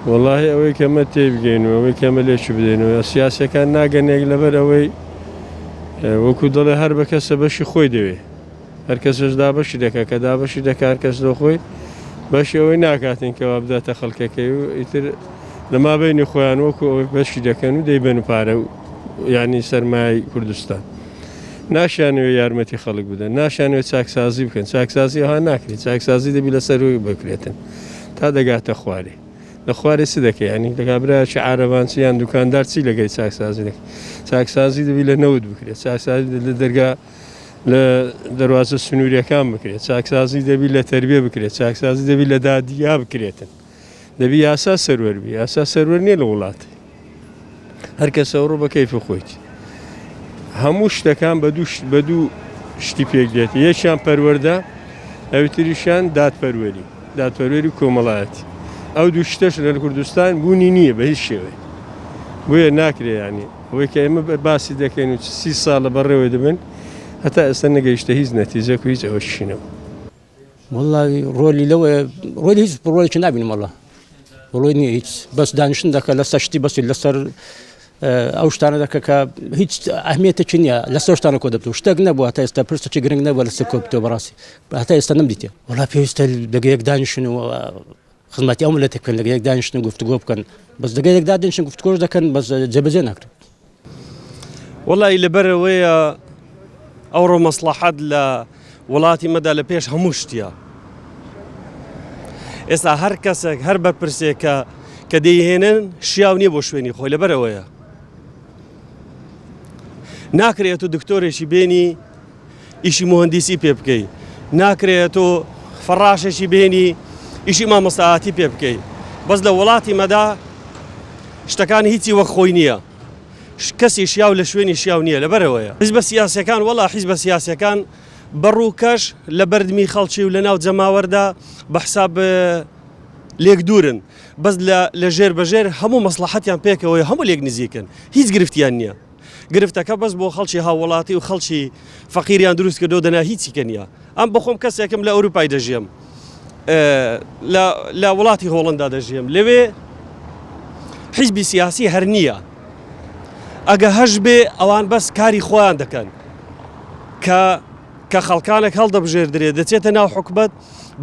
والله ئەوەی کەمە تێبگەینەوە ئەوەی کەمە لێچ بدەینەوە سیاسەکان ناگەنێک لەبەر ئەوەی وەکو دەڵێ هەر بە کەسە بەشی خۆی دەوێ هەر کەسەش دابەشی دەکات کە دابەشی دەکات هەر کەس دۆ خۆی بەشی ئەوەی ناکاتن کەوا بداتە خەڵکەکەی و ئیتر لەما بینی خۆیان وەکو ئەوەی بەشی دەکەن و دەیبەن و پارە و یعنی سەرمای کوردستان ناشانوێ یارمەتی خەڵک بدەن ناشانوێت چاکسازی بکەن چاکسازی ئەوها ناکرێت چاکسازی دەبی لەسەروی بکرێتن تا دەگاتە خوارێ لە خوارێ چ دەکەی ینی لەکابرا عارەبانچیان دوکاندار چی لەگەی چاکسازی دەکەی چاکسازی دەبی لە نەوت بکرێت چاکسازی لە دەرگا لە دەواازە سنووریەکان بکرێت چاکسازی دەبی لە تەربیە بکرێت چاکسازی دەبی لە دادیا بکرێتن دەبی یاسا سەروەربی یاسا سەروەر نییە لە وڵاتی هەر کەسە ڕۆ بە کەیفی خۆیت هەموو شتەکان بە دوو شتی پێک دێت یەکیان پەروەەردە ئەوتریشان دادپەروەری کۆمەڵایەتی ئەو دوو شتەش لە کوردستان بوونی نییە بە هیچ شێوەیە بۆیە ناکرێ ینی ئەوەی کە ئێمە باسی دەکەین و 30 ساڵە بەڕێوە دەبن هەتا ئێستا نەگەیشتە هیچ نەتیجەک و هیچ ئەوە شینەوە والله ڕۆلی لەوە ڕۆلی هیچ ڕۆڵێکی نبینم وڵا ڕۆی نییە هیچ بەس دانیشتن دەکە لەسەر شتی بەسی لەسەر ئەو شتانە دەکە کە هیچ ئەهمیەتێکی نییە لەسەر شتانە کۆ دەبێت شتێک نەبووە هەتا ئێستا پرسێکی گرنگ نەبووە لەسەر کۆبتەوە بەڕاستی هەتا ئێستا نەمدیتێ وڵا پێویستە دەگەیەک دانیشن و خزمەتی ئەو ملەتێک بکەن لەگەیەک دانیشتن گفتوگۆ بکەن بەس دەگەیەک دادنیشن گفتوگۆش دەکەن بەس جێبەجێ ناکرێت وڵی لەبەرەوەیە ئەوڕۆ مەسلحەت لە وڵاتی مەدا لە پێش هەموو شتیە ئێستا هەر کەسێک هەر بەرپرسێکە کە دەیهێنن شیاو نییە بۆ شوێنی خۆی لەبەرەوەیە ناکرێت و دکتۆرێکی بێنی ئیشی مهندسی پێ بکەی ناکرێت و فەڕاشێکی بێنی ئیشی مامۆستاهاتی پێ بکەی بەس لە وڵاتی مەدا شتەکان هیچی وەک خۆی نییە کەسی شیاو لە شوێنی شیاو نییە لەبەرەوەیە حیزبە سیاسیەکان وەڵا حیزبە سیاسیەکان بەڕووکەش لە بەردمی خەڵکی و لە ناو جەماوەردا بە حساب لێک دوورن بەس لە ژێر بەژێر هەموو مەسلحەتیان پێکەوەی هەموو لێک نزیکن هیچ گرفتیان نییە گرفتەکە بەس بۆ خەڵکی هاوڵاتی و خەڵکی فەقیریان دروست کردو دەنا هیچیکە نییە ئەم بەخۆم کەسێکم لە ئەوروپای دەژیم لە وڵاتی هۆڵندا دەژیم لەوێ حیزبی سیاسی هەر نییە ئەگە هەش بێ ئەوان بەس کاری خۆیان دەکەن کە خەڵکانێک هەڵدەبژێردرێت دەچێتە ناو حکومەت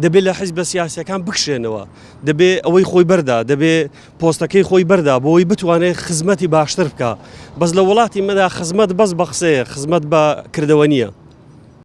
دەبێت لە حیزبە سیاسیەکان بکشێنەوە دەبێت ئەوەی خۆی بەردا دەبێت پۆستەکەی خۆی بەردا بۆی بتوانێت خزمەتی باشتر بکە بەس لە وڵاتی مەدا خزمەت بەس بە قسەیە خزمەت بە کردەوە نییە